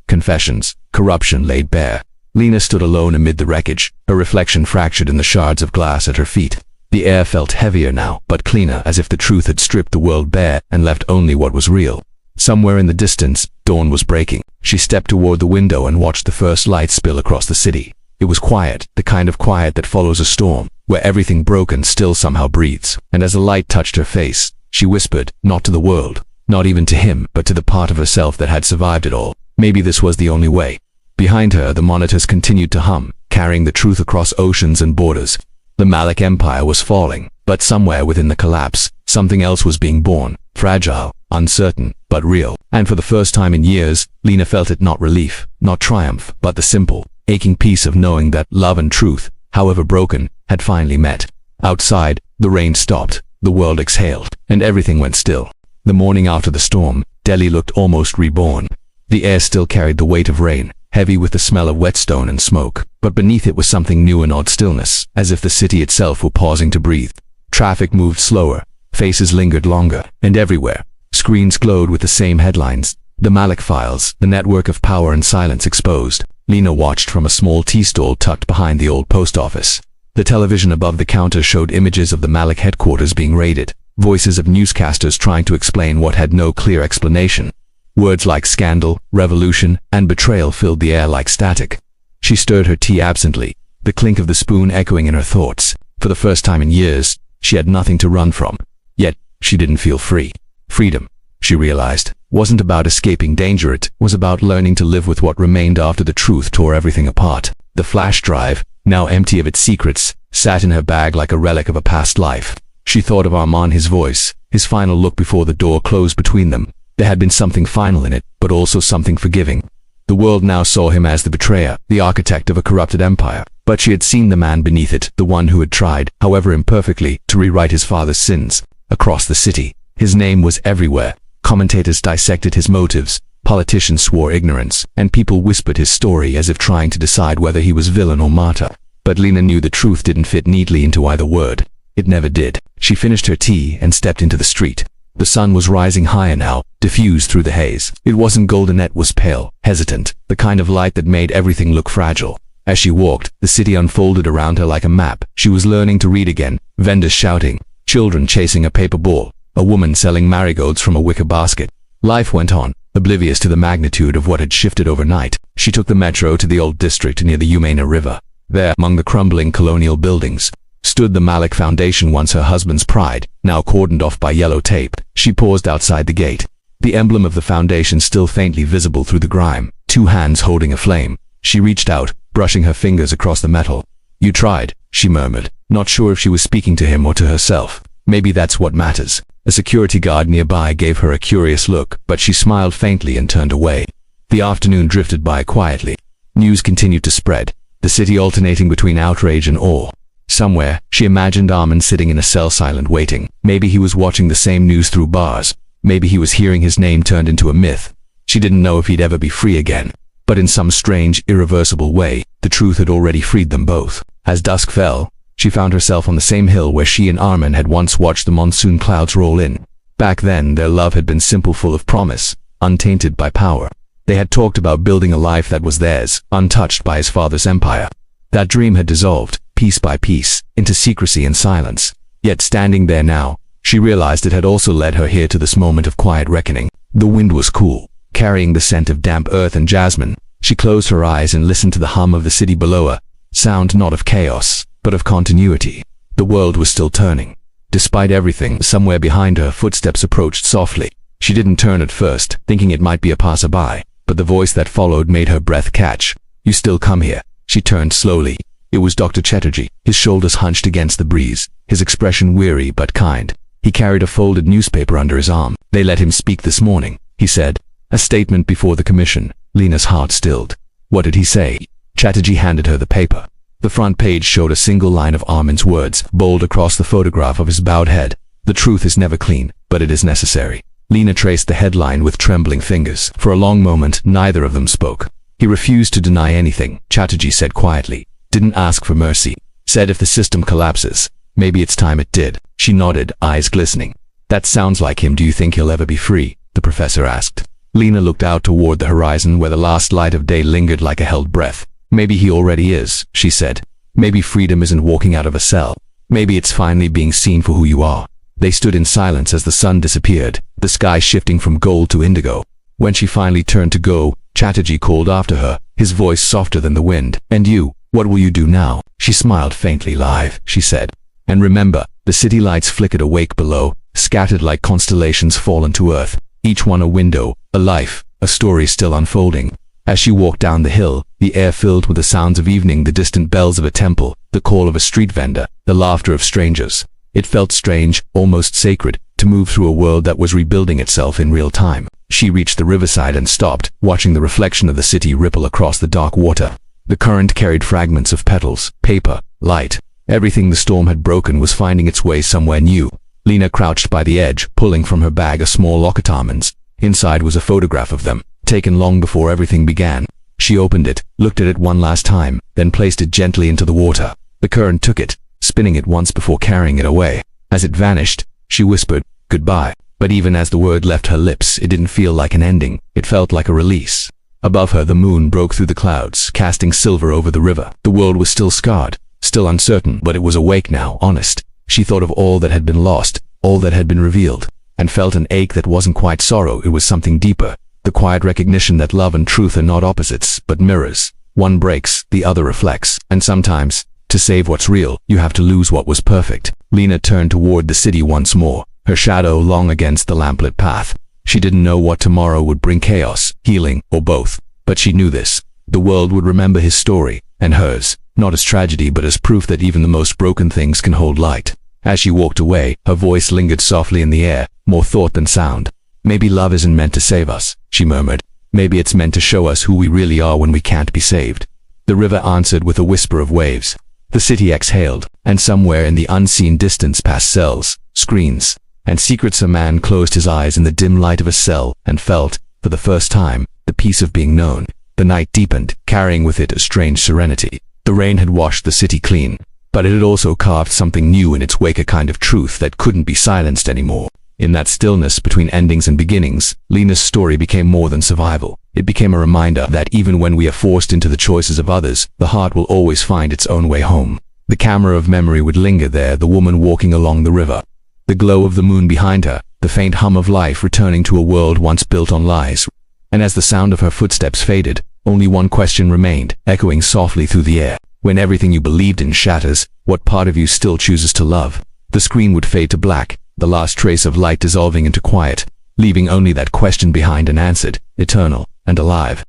corruption laid bare. Lena stood alone amid the wreckage, her reflection fractured in the shards of glass at her feet. The air felt heavier now, but cleaner, as if the truth had stripped the world bare and left only what was real. Somewhere in the distance, dawn was breaking. She stepped toward the window and watched the first light spill across the city. It was quiet, the kind of quiet that follows a storm, where everything broken still somehow breathes. And as the light touched her face, she whispered, not to the world, not even to him, but to the part of herself that had survived it all. Maybe this was the only way. Behind her, the monitors continued to hum, carrying the truth across oceans and borders. The Malik Empire was falling, but somewhere within the collapse, something else was being born, fragile, uncertain, but real. And for the first time in years, Lena felt it: not relief, not triumph, but the simple, aching peace of knowing that love and truth, however broken, had finally met. Outside, the rain stopped, the world exhaled, and everything went still. The morning after the storm, Delhi looked almost reborn. The air still carried the weight of rain, heavy with the smell of whetstone and smoke, but beneath it was something new, an odd stillness, as if the city itself were pausing to breathe. Traffic moved slower, faces lingered longer, and everywhere, screens glowed with the same headlines: the Malik Files, the network of power and silence exposed. Lena watched from a small tea stall tucked behind the old post office. The television above the counter showed images of the Malik headquarters being raided, voices of newscasters trying to explain what had no clear explanation. Words like scandal, revolution, and betrayal filled the air like static. She stirred her tea absently, the clink of the spoon echoing in her thoughts. For the first time in years, she had nothing to run from. Yet, she didn't feel free. Freedom, she realized, wasn't about escaping danger. It was about learning to live with what remained after the truth tore everything apart. The flash drive, now empty of its secrets, sat in her bag like a relic of a past life. She thought of Armin, his voice, his final look before the door closed between them. There had been something final in it, but also something forgiving. The world now saw him as the betrayer, the architect of a corrupted empire. But she had seen the man beneath it, the one who had tried, however imperfectly, to rewrite his father's sins. Across the city, his name was everywhere. Commentators dissected his motives, politicians swore ignorance, and people whispered his story as if trying to decide whether he was villain or martyr. But Lena knew the truth didn't fit neatly into either word. It never did. She finished her tea and stepped into the street. The sun was rising higher now, diffused through the haze. It wasn't golden, it was pale, hesitant, the kind of light that made everything look fragile. As she walked, the city unfolded around her like a map. She was learning to read again, vendors shouting, children chasing a paper ball, a woman selling marigolds from a wicker basket. Life went on, oblivious to the magnitude of what had shifted overnight. She took the metro to the old district near the Yamuna River. There, among the crumbling colonial buildings, stood the Malik Foundation, once her husband's pride, now cordoned off by yellow tape. She paused outside the gate, the emblem of the foundation still faintly visible through the grime, two hands holding a flame. She reached out, brushing her fingers across the metal. "You tried," she murmured, not sure if she was speaking to him or to herself. Maybe that's what matters. A security guard nearby gave her a curious look, but she smiled faintly and turned away. The afternoon drifted by quietly. News continued to spread, the city alternating between outrage and awe. Somewhere, she imagined Armin sitting in a cell, silent, waiting. Maybe he was watching the same news through bars. Maybe he was hearing his name turned into a myth. She didn't know if he'd ever be free again. But in some strange, irreversible way, the truth had already freed them both. As dusk fell, she found herself on the same hill where she and Armin had once watched the monsoon clouds roll in. Back then, their love had been simple, full of promise, untainted by power. They had talked about building a life that was theirs, untouched by his father's empire. That dream had dissolved, piece by piece, into secrecy and silence. Yet standing there now, she realized it had also led her here to this moment of quiet reckoning. The wind was cool, carrying the scent of damp earth and jasmine. She closed her eyes and listened to the hum of the city below her, sound not of chaos, but of continuity. The world was still turning. Despite everything, somewhere behind her, footsteps approached softly. She didn't turn at first, thinking it might be a passerby, but the voice that followed made her breath catch. "You still come here?" She turned slowly. It was Dr. Chatterjee, his shoulders hunched against the breeze, his expression weary but kind. He carried a folded newspaper under his arm. "They let him speak this morning," he said. "A statement before the commission." Lena's heart stilled. "What did he say?" Chatterjee handed her the paper. The front page showed a single line of Armin's words, bold across the photograph of his bowed head. "The truth is never clean, but it is necessary." Lena traced the headline with trembling fingers. For a long moment, neither of them spoke. "He refused to deny anything," Chatterjee said quietly. "Didn't ask for mercy. Said if the system collapses, maybe it's time it did." She nodded, eyes glistening. "That sounds like him. Do you think he'll ever be free?" the professor asked. Lena looked out toward the horizon where the last light of day lingered like a held breath. "Maybe he already is," she said. "Maybe freedom isn't walking out of a cell. Maybe it's finally being seen for who you are." They stood in silence as the sun disappeared, the sky shifting from gold to indigo. When she finally turned to go, Chatterjee called after her, his voice softer than the wind. "And you, what will you do now?" She smiled faintly. "Live," she said. "And remember," the city lights flickered awake below, scattered like constellations fallen to earth, each one a window, a life, a story still unfolding. As she walked down the hill, the air filled with the sounds of evening, the distant bells of a temple, the call of a street vendor, the laughter of strangers. It felt strange, almost sacred, to move through a world that was rebuilding itself in real time. She reached the riverside and stopped, watching the reflection of the city ripple across the dark water. The current carried fragments of petals, paper, light. Everything the storm had broken was finding its way somewhere new. Lena crouched by the edge, pulling from her bag a small locket almonds. Inside was a photograph of them, taken long before everything began. She opened it, looked at it one last time, then placed it gently into the water. The current took it, spinning it once before carrying it away. As it vanished, she whispered, "Goodbye." But even as the word left her lips, it didn't feel like an ending. It felt like a release. Above her, the moon broke through the clouds, casting silver over the river. The world was still scarred, still uncertain, but it was awake now, honest. She thought of all that had been lost, all that had been revealed, and felt an ache that wasn't quite sorrow. It was something deeper, the quiet recognition that love and truth are not opposites, but mirrors. One breaks, the other reflects, and sometimes, to save what's real, you have to lose what was perfect. Lena turned toward the city once more, her shadow long against the lamplit path. She didn't know what tomorrow would bring, chaos, healing, or both. But she knew this. The world would remember his story, and hers, not as tragedy but as proof that even the most broken things can hold light. As she walked away, her voice lingered softly in the air, more thought than sound. "Maybe love isn't meant to save us," she murmured. "Maybe it's meant to show us who we really are when we can't be saved." The river answered with a whisper of waves. The city exhaled, and somewhere in the unseen distance, past cells, screens, and secrets, a man closed his eyes in the dim light of a cell and felt, for the first time, the peace of being known. The night deepened, carrying with it a strange serenity. The rain had washed the city clean, but it had also carved something new in its wake, a kind of truth that couldn't be silenced anymore. In that stillness between endings and beginnings, Lena's story became more than survival. It became a reminder that even when we are forced into the choices of others, the heart will always find its own way home. The camera of memory would linger there, the woman walking along the river, the glow of the moon behind her, the faint hum of life returning to a world once built on lies. And as the sound of her footsteps faded, only one question remained, echoing softly through the air. When everything you believed in shatters, what part of you still chooses to love? The screen would fade to black, the last trace of light dissolving into quiet, leaving only that question behind unanswered, eternal, and alive.